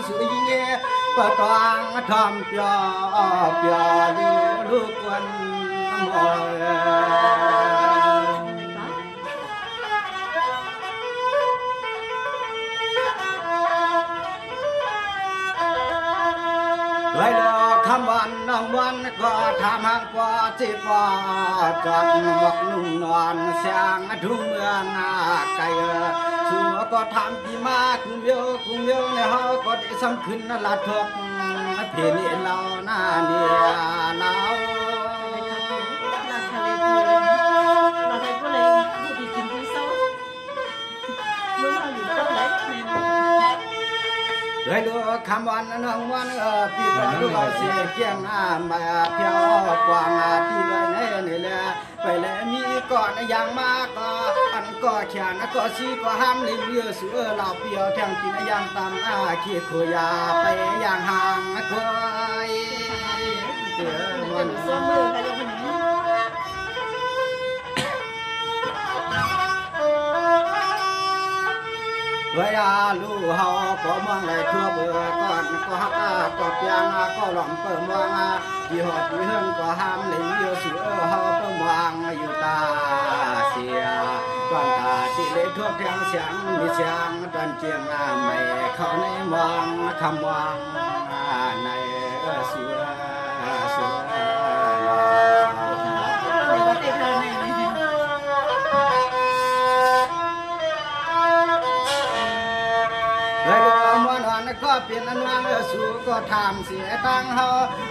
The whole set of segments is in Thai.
สุยเย่ปะตองทอมเปียเปียลูกวันมอยเลยคำวันน้องวันก็ทำหักว่าจีบว่าจัดบอกนุ่งนอนเสียงทุ่งเมืองไกลชัวก็ทำที่มาคุ้มเยอะในห้องก็ได้สำขึ้นละทุกเพียนี่เราหน้าเนี่ยเราเลยดูคำวันน้องวันพี่ก็รู้เสียเกี่ยงมาเที่ยวกว่างที่เลยนี่แหละไปแล้วมีก่อนอย่างมากก็อันก็แขนก็ซีก็ห้ามเลยเยอะเสือเหล่าเปียวแทงกินอย่างตามขี้ขยาไปอย่างห่างเคยเดี๋ยวมันซ้อมมือกันยังเวลาลูกเฮาก็มองเลยทั่วเบื่อก่อนก็ฮักก็เปียงก็หล่อมเปิ่มวางที่หอดที่เฮือนก็ห้ามเลยเยอะเสือเฮาเปิ่มวางอยู่ตาเสียก่อนตาที่เลยทั่วเพียงเสียงมีเสียงตอนเจียงไม่เข้าในมองคำวางในเสือก็เป็นอันวางสู่ก็ทำเสียตังเฮา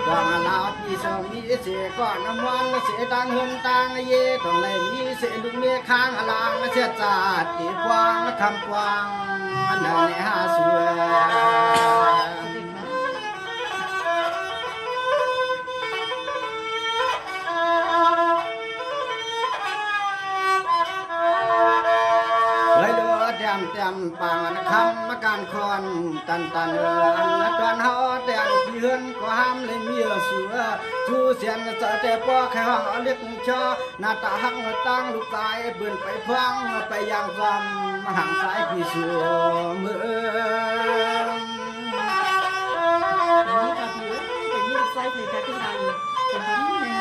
ดองลาวพี่สมีเสียก่อนน้ำวันเสียตังเฮือนตังเย่ต้องเลยมีเสียลุงเมียค้างลางเสียจัดตีกวางคำกวางอันนั้นในหาสวยเต็มปังคำการคอนตันอันตอนเฮาแต่งที่เฮือนก็ห้ามเลยมีเสือชูเสียนจะแต่ปอแค่ห้องเล็กชอหน้าตาหักตั้งลูกตายเบิ่นไปฟังไปยังซ้ำห่างสายพี่เสือมือนี่ก็ถือเป็นยี่ไซส์เลยค่ะที่ไทยเป็นพันนี่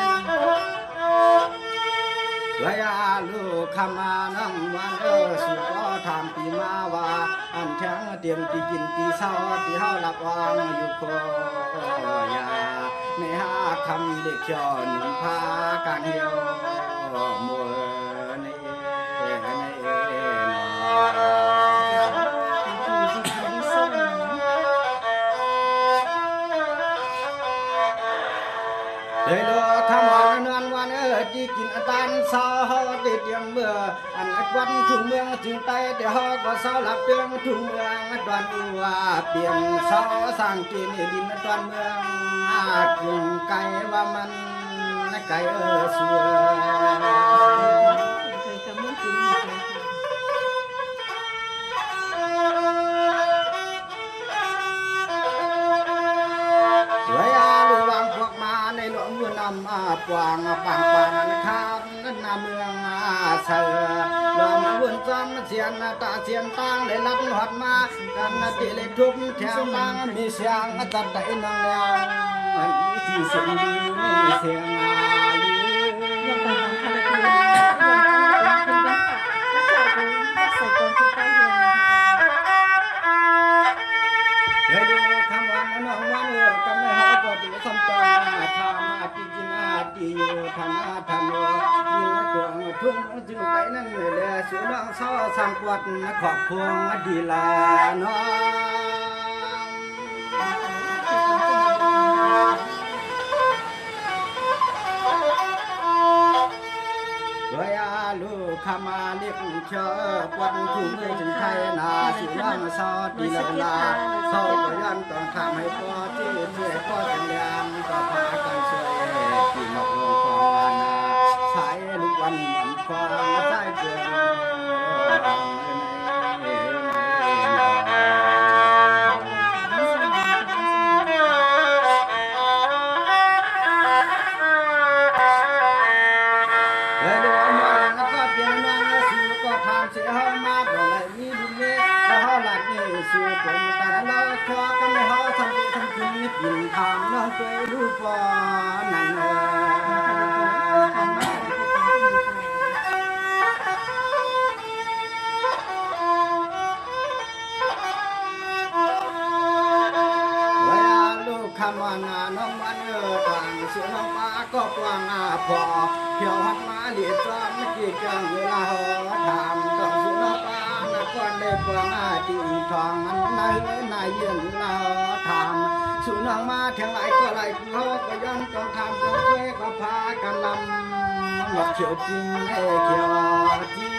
ระยะลูกขมานั่งวันสุก็ทำปีมาว่าอันแข็งเตรียมตีกินตีเศร้าตีเฮาหลับวางอยู่คอยาในห้าคำเด็กจอนพาการเหี่ยวมัวในเลยดูทำวันนอนวันที่กินตันเศร้าติดยังเมื่ออันวันทุ่งเมืองจึงไปเดี๋ยวก็เศร้าหลับเดืองทุ่งเมืองตอนอัวเปลี่ยนเศร้าสร้างกินดินตอนเมืองกินไก่ว่ามันไก่สวยปวางปางปานข้ามนาเมืองเสือลมวุ่นจำเสียนตาเสียนตังเลยลัดหอดมากันตีเลยทุบแถวตังมีเสียงจัดได้นองแล้วมีที่เสียงดีมีเสียงที่อยู่ธนาธรรมอยู่ตัวทุ่งจึงไปนั่งเลยสุนังเศร้าสังกวดขอบพวงดีลาน้องด้วยลูกขมาเรียกเชื่อควันทุ่งเมืองจึงไทยนาสุนังเศร้าดีลาเศร้าก็ยันต้องทำให้พ่อที่เพื่อพ่อจังเรียนก็พากันช่วยที่นกลงฟองนาสายลูกวันมันฟองสายเกินเสียมาบ่เลยมีลูกเล็กแล้วหลักนี่สู่ผมแต่เราขอกันไม่ห ไปดูปอนันเวลาลูกคำว่านาน้องมันต่างเสียน้องมาก็กว้างพอเที่ยวหัดมาเลียจอมกี่จังเวลาหอถามต้องสุนปานักวันได้ปวงตีทองอันนายเยือนลาถามสุนองมาแทงไหลก็ไหลเขาก็ย้อนต้องทำก็เพื่อก็พากันลำหลอกเขียวจริงเขียวจริง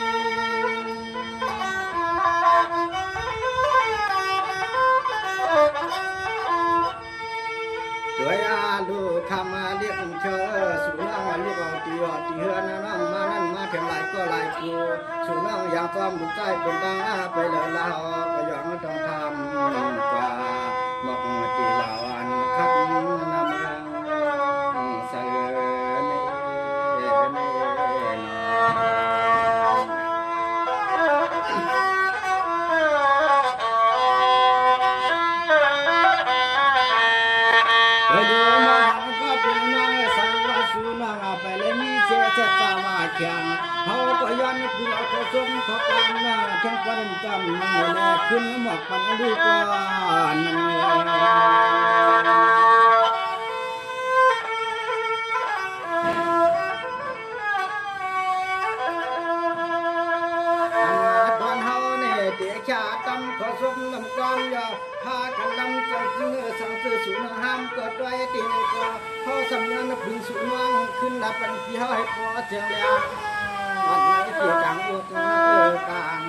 ตัวอยาลูกคำมาเรียกเชื่อสุนังลูกเอาตีเฮือนนั่งมานั่นมาแข่งไหลก็ไหลกูสุนังอย่างความดุใจเป็นตาไปเลยลาก็ยองต้องทำกว่าบอกตีลาวันคับนำรังเสือในนไปดูมาก็เป็นน้องสาวสุนังไปเลยมีเชื่อจะตาว่าแข็งเขาก็ย้อนพี่เราก็ส่งเขากลางมาแข่งกันจำนี่แหละขึ้นหมอกปันดีกว่านั่นตอนเฮาเนี่ยเดี๋ยวชาตำขอส่งลำกองยาวพากันลำจากเนื้อสังเสือสูงห้ามก็ไว้ตีนก็พอสำนักพึ่งสูงว่างขึ้นดับเป็นพี่ให้พอเจียงแล้วอันไหนที่ต่างอุกต่าง